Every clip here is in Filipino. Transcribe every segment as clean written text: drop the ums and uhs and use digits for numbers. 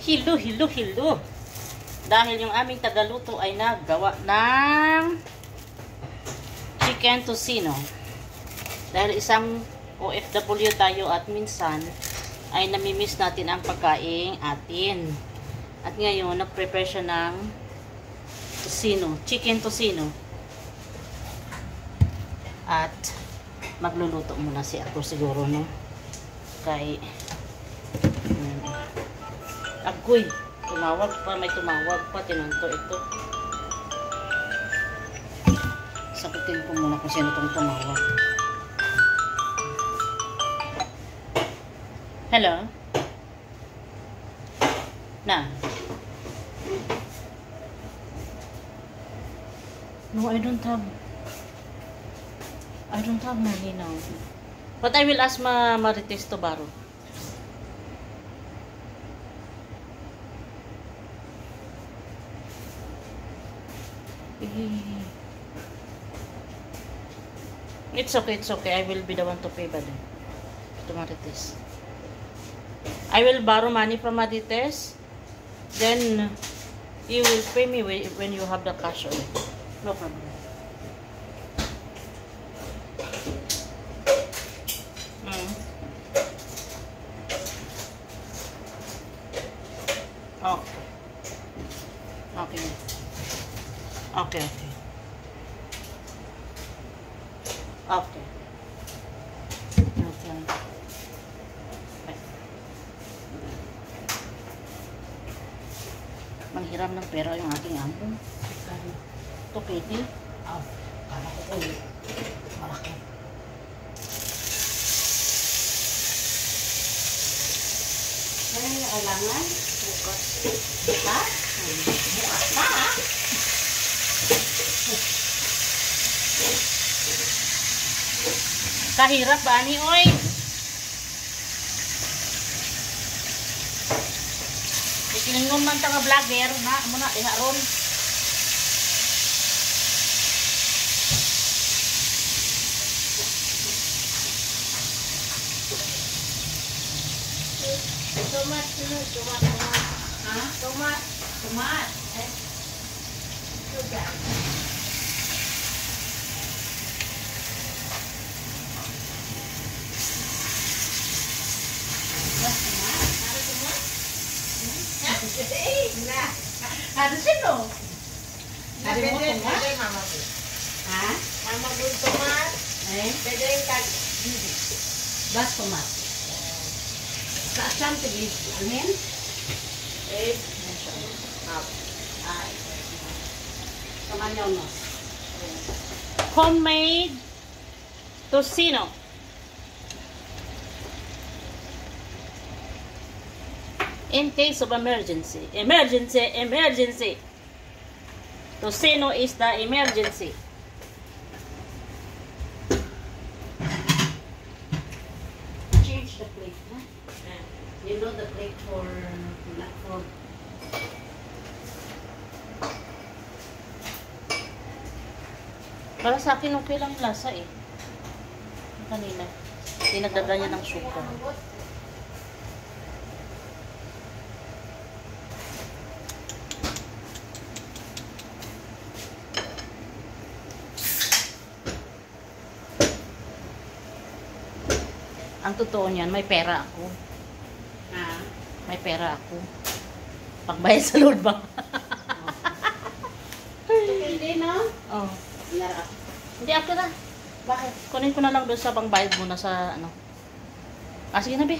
Hello, hello, hello. Dahil yung aming tagaluto ay naggawa ng chicken tocino. Dahil isang OFW tayo at minsan ay namimiss natin ang pagkain atin. At ngayon, nag-prepare siya ng tocino, chicken tocino. At magluluto muna si ako siguro, no? Kay agoy, tumawag pa, may tumawag pa, tinunto ito. Sagutin ko muna kung sino itong tumawag. Hello? Na? No, I don't have money now. But I will ask Marites to borrow. It's okay, it's okay. I will be the one to pay by to Marites. I will borrow money from Marites. Then you will pay me when you have the cash already. No problem. Okay. Okay. Okay, okay. Okay. Okay. Manghiram ng pera yung aking amo. Ito pwede. Kala ko po eh. Malaki. Ano yung alangan? Bukas. Bukas? Bukas na ha? Kahirap ba ni oy? Ikiningon man tanga vlogger na muna iharon. Tomat. Ha? Tomat. Sudah. Harus itu. Ada mau tomat? Mama bu. Hah? Mama bu tomat. Bedain tadi. Bas tomat. Saan tigil? Amin? Homemade tocino. In case of emergency. Emergency. Tocino is the emergency. Change the plate, huh? You know the plate for para sa akin okay lang lasa eh. Kanina. Dinagdagan niya ng suka. Ang totoo niyan, may pera ako. May pera ako. Pagbayad sa Lord Bank. Hindi, no? Oh. Hindi ako na. Bakit? Kunin ko na lang doon sa pangbayad muna sa ano. Sige na, be.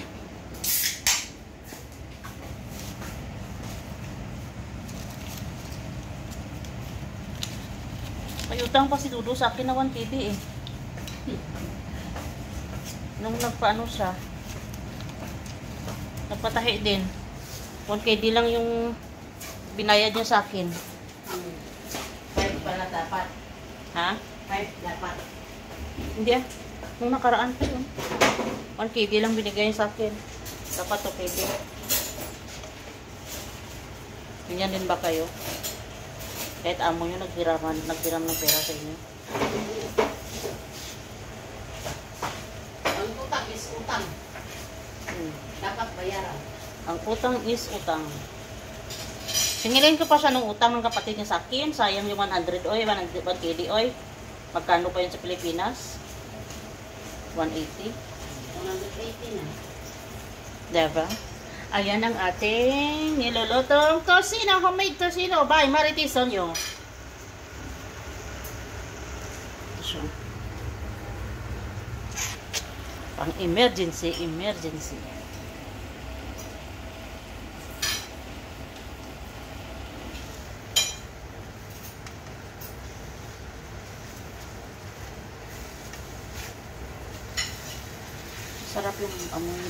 May utang pa si Dudo sa akin na 1 KD eh. Nung nagpaano siya, nagpatahi din. 1 KD lang yung binayad niya sa akin. 5 pala dapat. Ha? 5 dapat. Hindi ah. Nung nakaraan pa yun. 1 KD lang binigay niya sa akin. Dapat 2 KD. Ganyan din ba kayo? Kahit amo nyo naghiram ng pera sa inyo. Ang utang is utang. Dapat bayaran. Ang utang is utang. Singilin ko pa siya ng utang ng kapatid niya sa akin. Sayang yung 100 oy, 1 KD oy. Magkano pa yun sa Pilipinas? 180. 180 na. Diba? Ayan ang ating nilulutong tosino. Homemade tosino. By Marites Sonyo. Ito siya. Pang emergency. Sarap yung amoy.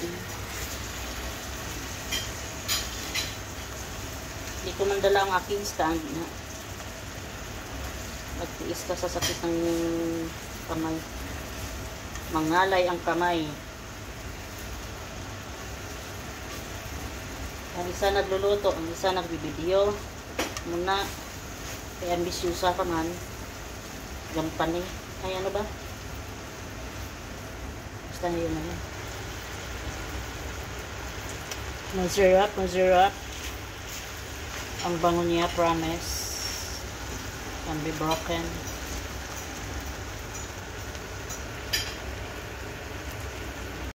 Hindi ko mandala ang aking stand na. Nagtiis ka sa sakit ng kamay. Mangalay ang kamay. Ang isa nagluluto, ang isa nagbibideo. Muna, kaya ambisyusa ka man. Gampan eh. Ay ano ba? Basta na yun na yun. Masarap. Ang bango niya, promise. Can be broken.